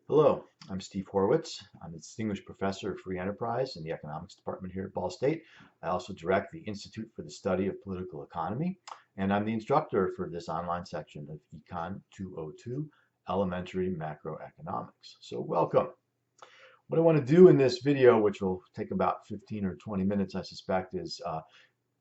Hello, I'm Steve Horwitz. I'm a distinguished professor of free enterprise in the economics department here at Ball State. I also direct the Institute for the Study of Political Economy, and I'm the instructor for this online section of Econ 202, Elementary Macroeconomics. So welcome. What I want to do in this video, which will take about 15 or 20 minutes, I suspect, is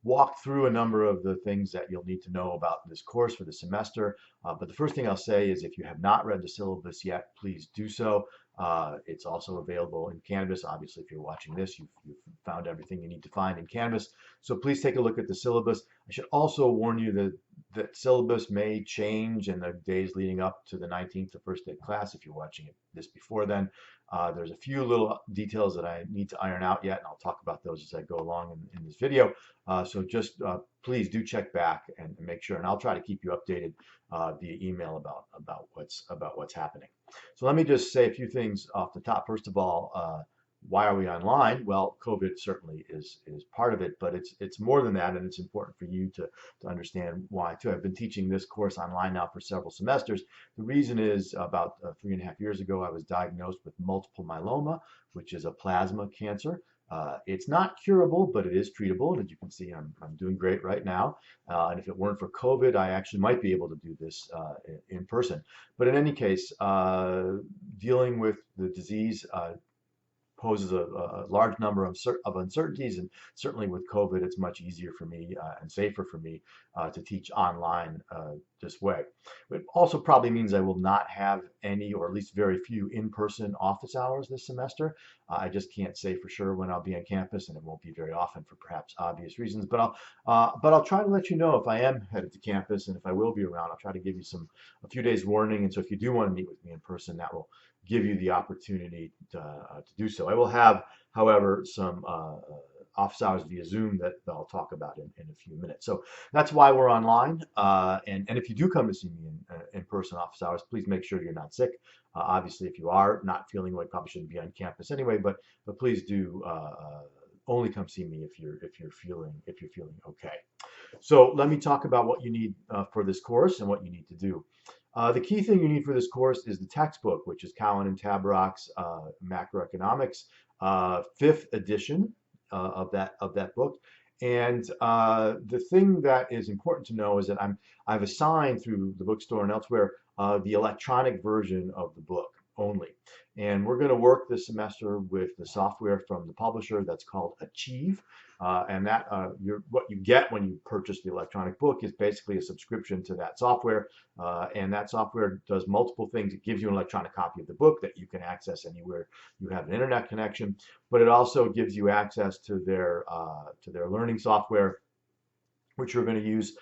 walk through a number of the things that you'll need to know about this course for the semester. But the first thing I'll say is if you have not read the syllabus yet, please do so. It's also available in Canvas. Obviously, if you're watching this, you've found everything you need to find in Canvas. So please take a look at the syllabus. I should also warn you that syllabus may change in the days leading up to the 19th, the first day of class, if you're watching this before then. There's a few little details that I need to iron out yet, and I'll talk about those as I go along in this video. So just please do check back and make sure, and I'll try to keep you updated via email about what's happening. So let me just say a few things off the top. First of all, why are we online? Well, COVID certainly is part of it, but it's more than that, and it's important for you to understand why too. I've been teaching this course online now for several semesters. The reason is about 3.5 years ago, I was diagnosed with multiple myeloma, which is a plasma cancer. It's not curable, but it is treatable. And as you can see, I'm doing great right now. And if it weren't for COVID, I actually might be able to do this in person. But in any case, dealing with the disease poses a large number of uncertainties, and certainly with COVID, it's much easier for me and safer for me to teach online this way. It also probably means I will not have any, or at least very few, in-person office hours this semester. I just can't say for sure when I'll be on campus, and it won't be very often for perhaps obvious reasons. But I'll try to let you know if I am headed to campus, and if I will be around, I'll try to give you a few days warning. And so if you do want to meet with me in person, that will give you the opportunity to do so. I will have, however, some office hours via Zoom that I'll talk about in a few minutes. So that's why we're online. And if you do come to see me in person office hours, please make sure you're not sick. Obviously, if you are not feeling well, you probably shouldn't be on campus anyway. But please do only come see me if you're feeling okay. So let me talk about what you need for this course and what you need to do. The key thing you need for this course is the textbook, which is Cowan and Tabarrok's Macroeconomics, 5th edition of that book. And the thing that is important to know is that I've assigned through the bookstore and elsewhere the electronic version of the book only. And we're going to work this semester with the software from the publisher that's called Achieve. And that what you get when you purchase the electronic book is basically a subscription to that software. And that software does multiple things. It gives you an electronic copy of the book that you can access anywhere you have an internet connection. But it also gives you access to their learning software, which you're going to use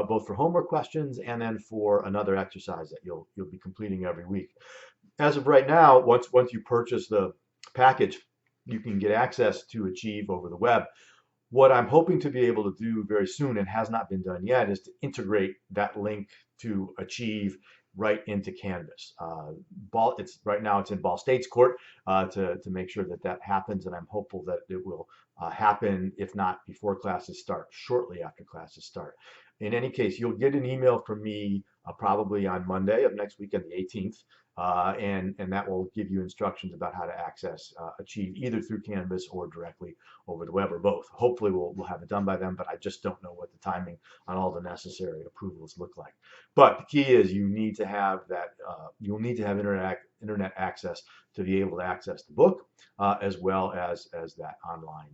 both for homework questions and then for another exercise that you'll be completing every week. As of right now, once you purchase the package, you can get access to Achieve over the web. What I'm hoping to be able to do very soon, and has not been done yet, is to integrate that link to Achieve right into Canvas. Right now it's in Ball State's court to make sure that happens, and I'm hopeful that it will happen, if not before classes start, shortly after classes start. In any case, you'll get an email from me probably on Monday of next week, on the 18th, and that will give you instructions about how to access Achieve either through Canvas or directly over the web, or both. Hopefully we'll have it done by then, but I just don't know what the timing on all the necessary approvals look like. But the key is you need to have that. You'll need to have internet access to be able to access the book, as well as that online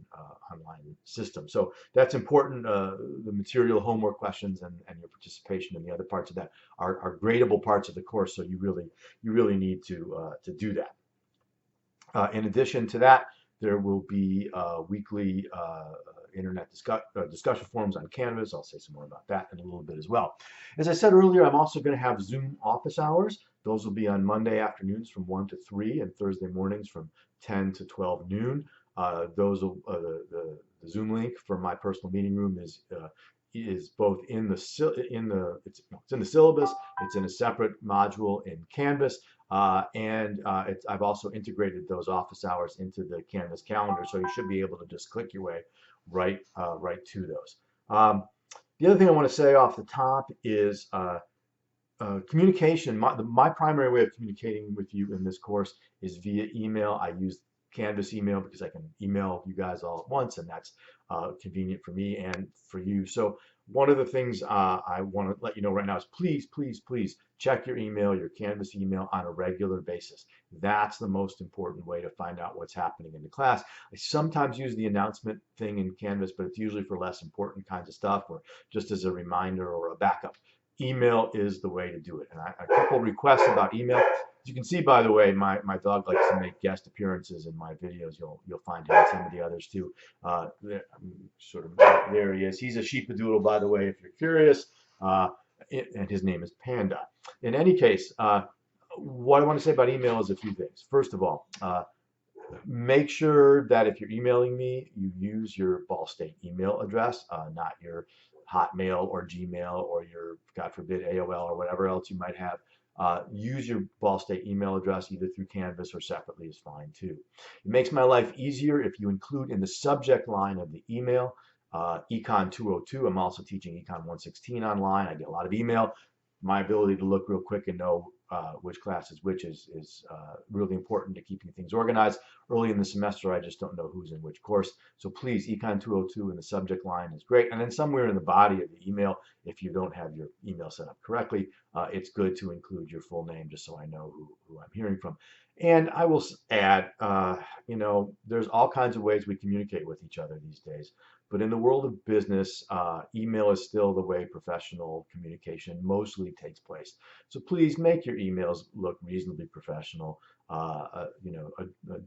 system. So that's important. The material, homework questions, and your participation in the other parts of that are gradable parts of the course. So you really need to do that. In addition to that, there will be weekly internet discussion forums on Canvas. I'll say some more about that in a little bit as well. As I said earlier, I'm also going to have Zoom office hours. Those will be on Monday afternoons from 1 to 3 and Thursday mornings from 10 to 12 noon. The Zoom link for my personal meeting room is both in the syllabus. It's in a separate module in Canvas, and I've also integrated those office hours into the Canvas calendar, so you should be able to just click your way right to those. The other thing I want to say off the top is Communication, my primary way of communicating with you in this course is via email. I use Canvas email because I can email you guys all at once, and that's convenient for me and for you. So one of the things I want to let you know right now is please, please, please check your email, your Canvas email on a regular basis. That's the most important way to find out what's happening in the class. I sometimes use the announcement thing in Canvas, but it's usually for less important kinds of stuff or just as a reminder or a backup. Email is the way to do it. And a couple requests about email. As you can see, by the way, my dog likes to make guest appearances in my videos. You'll find him in some of the others too. There he is. He's a sheepadoodle, by the way, if you're curious. And his name is Panda. In any case, what I want to say about email is a few things. First of all, make sure that if you're emailing me, you use your Ball State email address, not your Hotmail or Gmail or your, God forbid, AOL or whatever else you might have. Use your Ball State email address either through Canvas or separately is fine too. It makes my life easier if you include in the subject line of the email Econ 202. I'm also teaching Econ 116 online. I get a lot of email. My ability to look real quick and know which class is which is really important to keeping things organized. Early in the semester, I just don't know who's in which course. So please, Econ 202 in the subject line is great. And then somewhere in the body of the email, if you don't have your email set up correctly, it's good to include your full name just so I know who I'm hearing from. And I will add, there's all kinds of ways we communicate with each other these days. But in the world of business, email is still the way professional communication mostly takes place. So please make your emails look reasonably professional.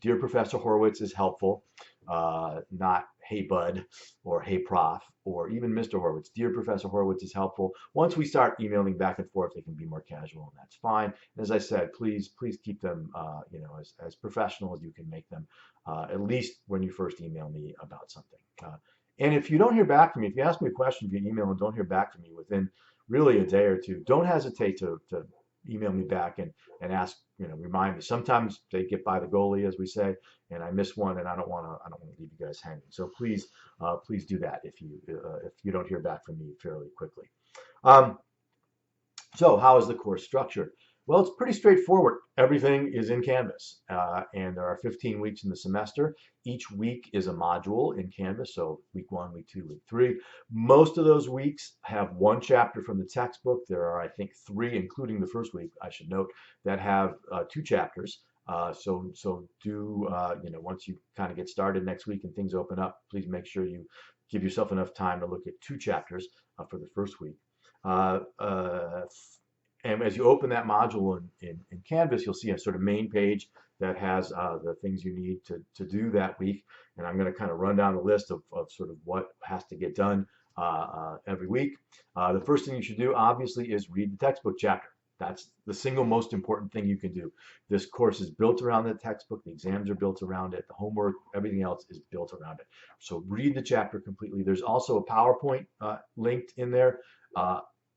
Dear Professor Horowitz is helpful, not hey bud or hey prof or even Mr. Horowitz. Dear Professor Horowitz is helpful. Once we start emailing back and forth, they can be more casual, and that's fine. And as I said, please keep them as professional as you can make them, at least when you first email me about something. And if you don't hear back from me, if you ask me a question via email and don't hear back from me within really a day or two, don't hesitate to email me back and ask, remind me. Sometimes they get by the goalie, as we say, and I miss one, and I don't want to leave you guys hanging. So please do that if you don't hear back from me fairly quickly. So how is the course structured? Well, it's pretty straightforward. Everything is in Canvas, and there are 15 weeks in the semester. Each week is a module in Canvas, so week 1, week 2, week 3. Most of those weeks have one chapter from the textbook. There are, I think, 3, including the first week, I should note, that have 2 chapters. So do, once you kind of get started next week and things open up, please make sure you give yourself enough time to look at 2 chapters for the first week. And as you open that module in Canvas, you'll see a sort of main page that has the things you need to do that week. And I'm going to kind of run down the list of sort of what has to get done every week. The first thing you should do, obviously, is read the textbook chapter. That's the single most important thing you can do. This course is built around the textbook. The exams are built around it. The homework, everything else is built around it. So read the chapter completely. There's also a PowerPoint linked in there.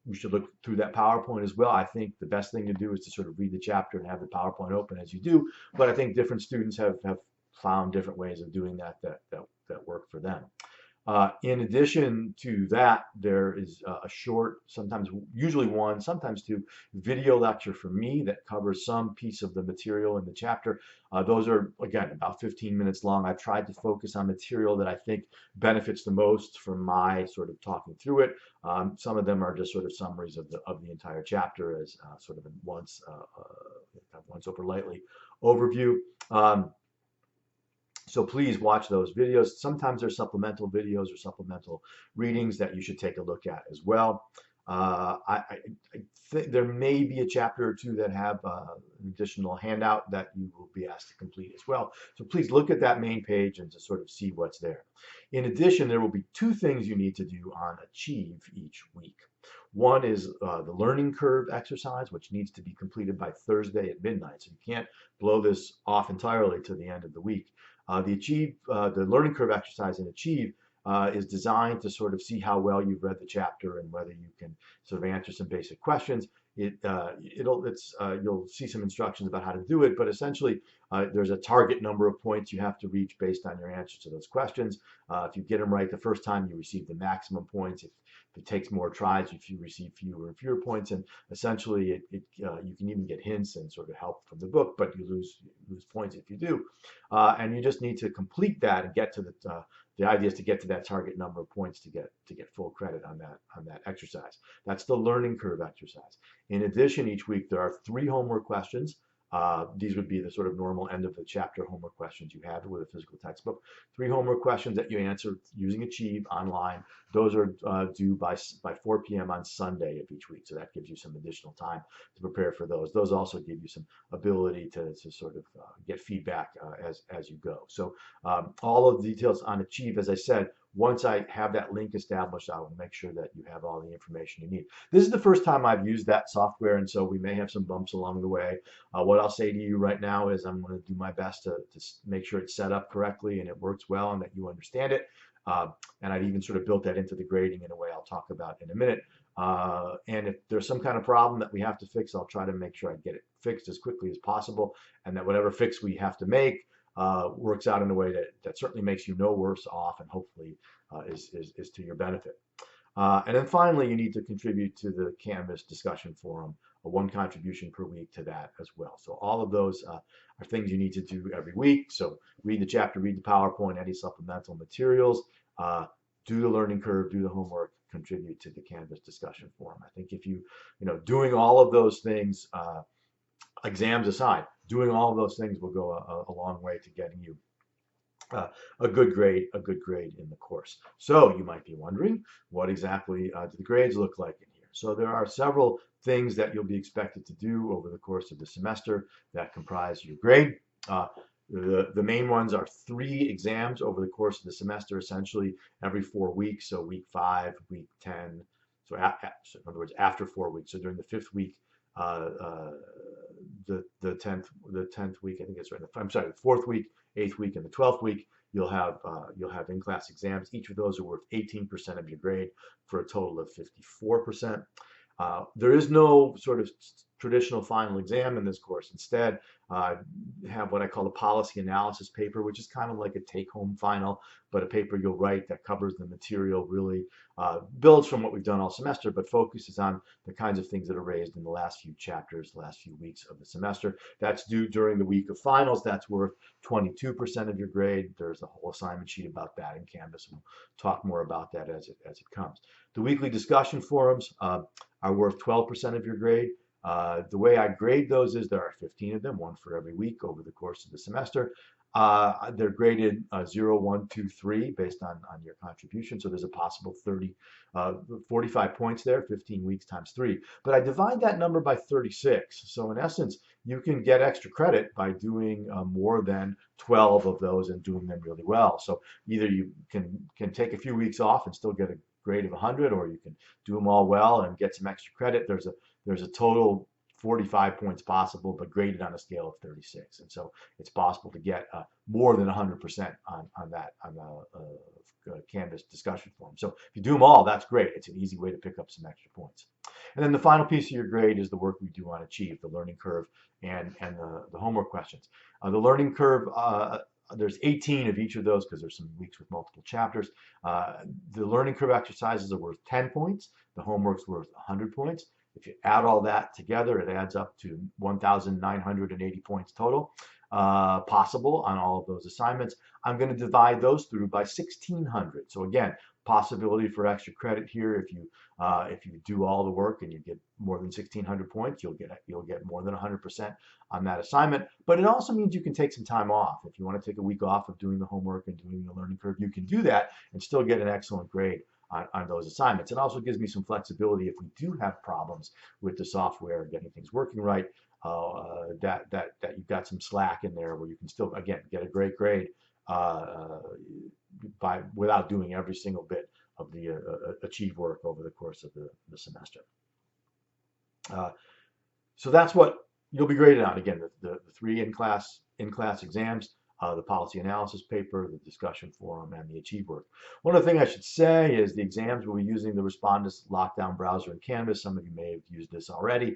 You should look through that PowerPoint as well. I think the best thing to do is to sort of read the chapter and have the PowerPoint open as you do. But I think different students have found different ways of doing that work for them. In addition to that, there is a short, usually 1, sometimes 2, video lecture from me that covers some piece of the material in the chapter. Those are, again, about 15 minutes long. I've tried to focus on material that I think benefits the most from my sort of talking through it. Some of them are just sort of summaries of the entire chapter as sort of a once over lightly overview. So please watch those videos. Sometimes there's supplemental videos or supplemental readings that you should take a look at as well. I think there may be a chapter or 2 that have an additional handout that you will be asked to complete as well. So please look at that main page and to sort of see what's there. In addition, there will be 2 things you need to do on Achieve each week. One is the learning curve exercise, which needs to be completed by Thursday at midnight. So you can't blow this off entirely to the end of the week. The learning curve exercise in Achieve is designed to sort of see how well you've read the chapter and whether you can sort of answer some basic questions. you'll see some instructions about how to do it, but essentially there's a target number of points you have to reach based on your answers to those questions. If you get them right the first time, you receive the maximum points. If it takes more tries, if you receive fewer and fewer points, and essentially you can even get hints and sort of help from the book, but you lose points if you do. And you just need to complete that and get to the idea is to get to that target number of points to get full credit on that exercise. That's the learning curve exercise. In addition, each week there are 3 homework questions. These would be the sort of normal end of the chapter homework questions you have with a physical textbook. 3 homework questions that you answer using Achieve online. Those are due by 4 p.m. on Sunday of each week. So that gives you some additional time to prepare for those. Those also give you some ability to sort of get feedback as you go. So all of the details on Achieve, as I said, once I have that link established, I will make sure that you have all the information you need. This is the first time I've used that software, and so we may have some bumps along the way. What I'll say to you right now is I'm going to do my best to make sure it's set up correctly and it works well and that you understand it. And I've even sort of built that into the grading in a way I'll talk about in a minute. And if there's some kind of problem that we have to fix, I'll try to make sure I get it fixed as quickly as possible, and that whatever fix we have to make works out in a way that certainly makes you no worse off and hopefully is to your benefit. And then finally, you need to contribute to the Canvas discussion forum, one contribution per week to that as well. So all of those are things you need to do every week. So read the chapter, read the PowerPoint, any supplemental materials, do the learning curve, do the homework, contribute to the Canvas discussion forum. I think if doing all of those things, exams aside, doing all of those things will go a long way to getting you a good grade in the course. So you might be wondering, what exactly do the grades look like in here? So there are several things that you'll be expected to do over the course of the semester that comprise your grade. The main ones are 3 exams over the course of the semester, essentially every 4 weeks. So week 5, week 10. So in other words, after 4 weeks. So during the 5th week, the 10th week, I think it's right. I'm sorry, the 4th week, 8th week, and the 12th week, you'll have in-class exams. Each of those are worth 18% of your grade for a total of 54%. There is no sort of traditional final exam in this course. Instead, have what I call a policy analysis paper, which is kind of like a take-home final, but a paper you'll write that covers the material, really builds from what we've done all semester, but focuses on the kinds of things that are raised in the last few chapters, the last few weeks of the semester. That's due during the week of finals. That's worth 22% of your grade. There's a whole assignment sheet about that in Canvas, and we'll talk more about that as it comes. The weekly discussion forums are worth 12% of your grade. The way I grade those is there are 15 of them, 1 for every week over the course of the semester. They're graded 0, 1, 2, 3 based on your contribution. So there's a possible 45 points there, 15 weeks times 3. But I divide that number by 36. So in essence, you can get extra credit by doing more than 12 of those and doing them really well. So either you can take a few weeks off and still get a grade of 100, or you can do them all well and get some extra credit. There's a total 45 points possible, but graded on a scale of 36. And so it's possible to get more than 100% on the Canvas discussion forum. So if you do them all, that's great. It's an easy way to pick up some extra points. And then the final piece of your grade is the work we do on Achieve, the learning curve and the homework questions. The learning curve, there's 18 of each of those because there's some weeks with multiple chapters. The learning curve exercises are worth 10 points. The homework's worth 100 points. If you add all that together, it adds up to 1,980 points total possible on all of those assignments. I'm going to divide those through by 1,600. So again, possibility for extra credit here. If you do all the work and you get more than 1,600 points, you'll get more than 100% on that assignment. But it also means you can take some time off. If you want to take a week off of doing the homework and doing the learning curve, you can do that and still get an excellent grade on those assignments. It also gives me some flexibility if we do have problems with the software getting things working right, that you've got some slack in there where you can still, again, get a great grade without doing every single bit of the Achieve work over the course of the semester. So that's what you'll be graded on. Again, the 3 in-class exams. the policy analysis paper, the discussion forum, and the Achieve work. One other thing I should say is the exams will be using the Respondus Lockdown browser in Canvas. Some of you may have used this already.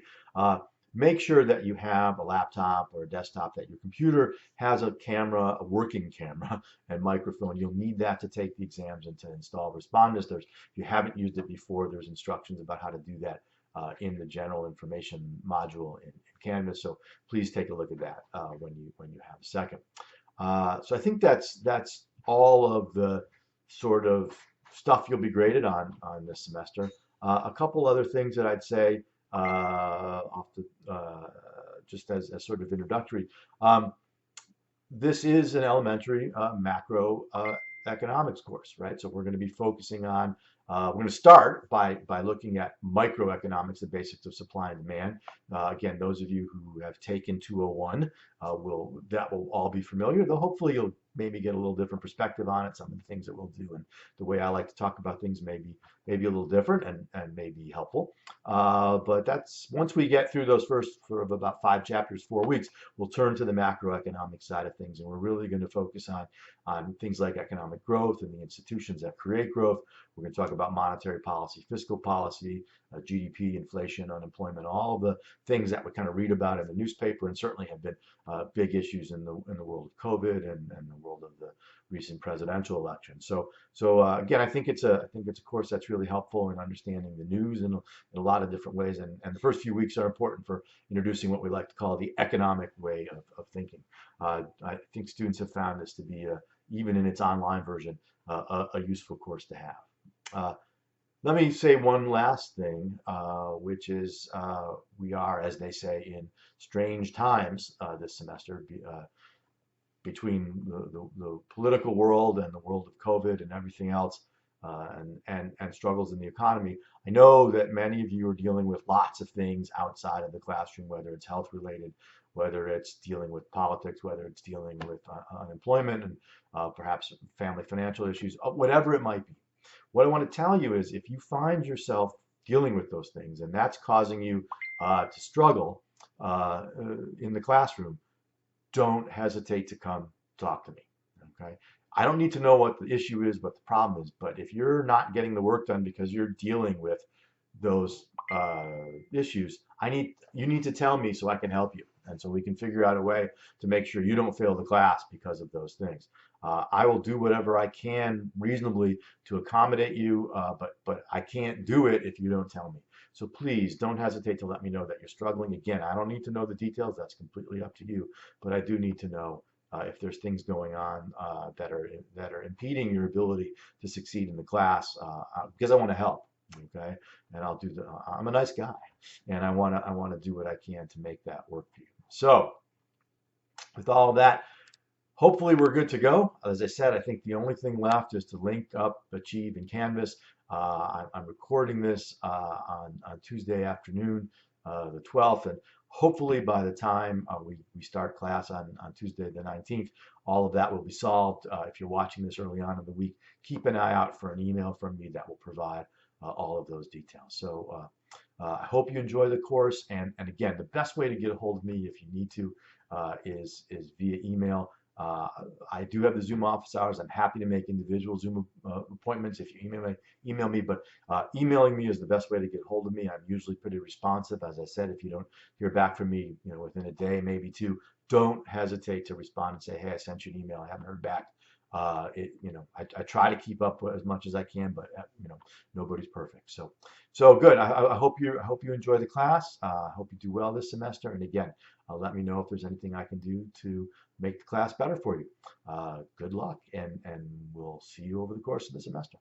Make sure that you have a laptop or a desktop, that your computer has a camera, a working camera and microphone. You'll need that to take the exams and to install Respondus. If you haven't used it before, there's instructions about how to do that in the general information module in Canvas. So please take a look at that when you have a second. So I think that's all of the sort of stuff you'll be graded on this semester. A couple other things that I'd say just as sort of introductory. This is an elementary macro economics course, right? So we're going to be focusing on, we're going to start by looking at microeconomics, the basics of supply and demand. Again, those of you who have taken 201 that will all be familiar, though hopefully you'll maybe get a little different perspective on it. Some of the things that we'll do and the way I like to talk about things may be a little different and may be helpful. But that's, once we get through those first sort of about 5 chapters, 4 weeks, we'll turn to the macroeconomic side of things, and we're really going to focus on things like economic growth and the institutions that create growth. We're going to talk about monetary policy, fiscal policy, GDP, inflation, unemployment, all the things that we kind of read about in the newspaper and certainly have been big issues in the world of COVID and the world of the recent presidential election. So again, I think it's a course that's really helpful in understanding the news in a lot of different ways. And the first few weeks are important for introducing what we like to call the economic way of thinking. I think students have found this to be, even in its online version, a useful course to have. Let me say one last thing, which is we are, as they say, in strange times this semester, between the political world and the world of COVID and everything else, and struggles in the economy. I know that many of you are dealing with lots of things outside of the classroom, whether it's health related, whether it's dealing with politics, whether it's dealing with unemployment and perhaps family financial issues, whatever it might be. What I want to tell you is, if you find yourself dealing with those things and that's causing you to struggle in the classroom, don't hesitate to come talk to me, okay? I don't need to know what the issue is, what the problem is, but if you're not getting the work done because you're dealing with those issues, you need to tell me so I can help you. And so we can figure out a way to make sure you don't fail the class because of those things. I will do whatever I can reasonably to accommodate you, but I can't do it if you don't tell me. So please don't hesitate to let me know that you're struggling. Again, I don't need to know the details. That's completely up to you. But I do need to know if there's things going on that are impeding your ability to succeed in the class, because I want to help. Okay, and I'm a nice guy, and I want to do what I can to make that work for you. So with all of that, hopefully we're good to go. As I said, I think the only thing left is to link up Achieve and Canvas. I'm recording this on Tuesday afternoon, the 12th, and hopefully by the time we start class on Tuesday the 19th, all of that will be solved. If you're watching this early on in the week, keep an eye out for an email from me that will provide all of those details. So I hope you enjoy the course, and again, the best way to get a hold of me if you need to is via email. I do have the Zoom office hours. I'm happy to make individual Zoom appointments if you email me, but emailing me is the best way to get hold of me. I'm usually pretty responsive. As I said, if you don't hear back from me, within a day, maybe 2, don't hesitate to respond and say, hey, I sent you an email. I haven't heard back. I try to keep up as much as I can, but nobody's perfect. So good. I hope you enjoy the class. I hope you do well this semester. And again, let me know if there's anything I can do to make the class better for you. Good luck, and we'll see you over the course of the semester.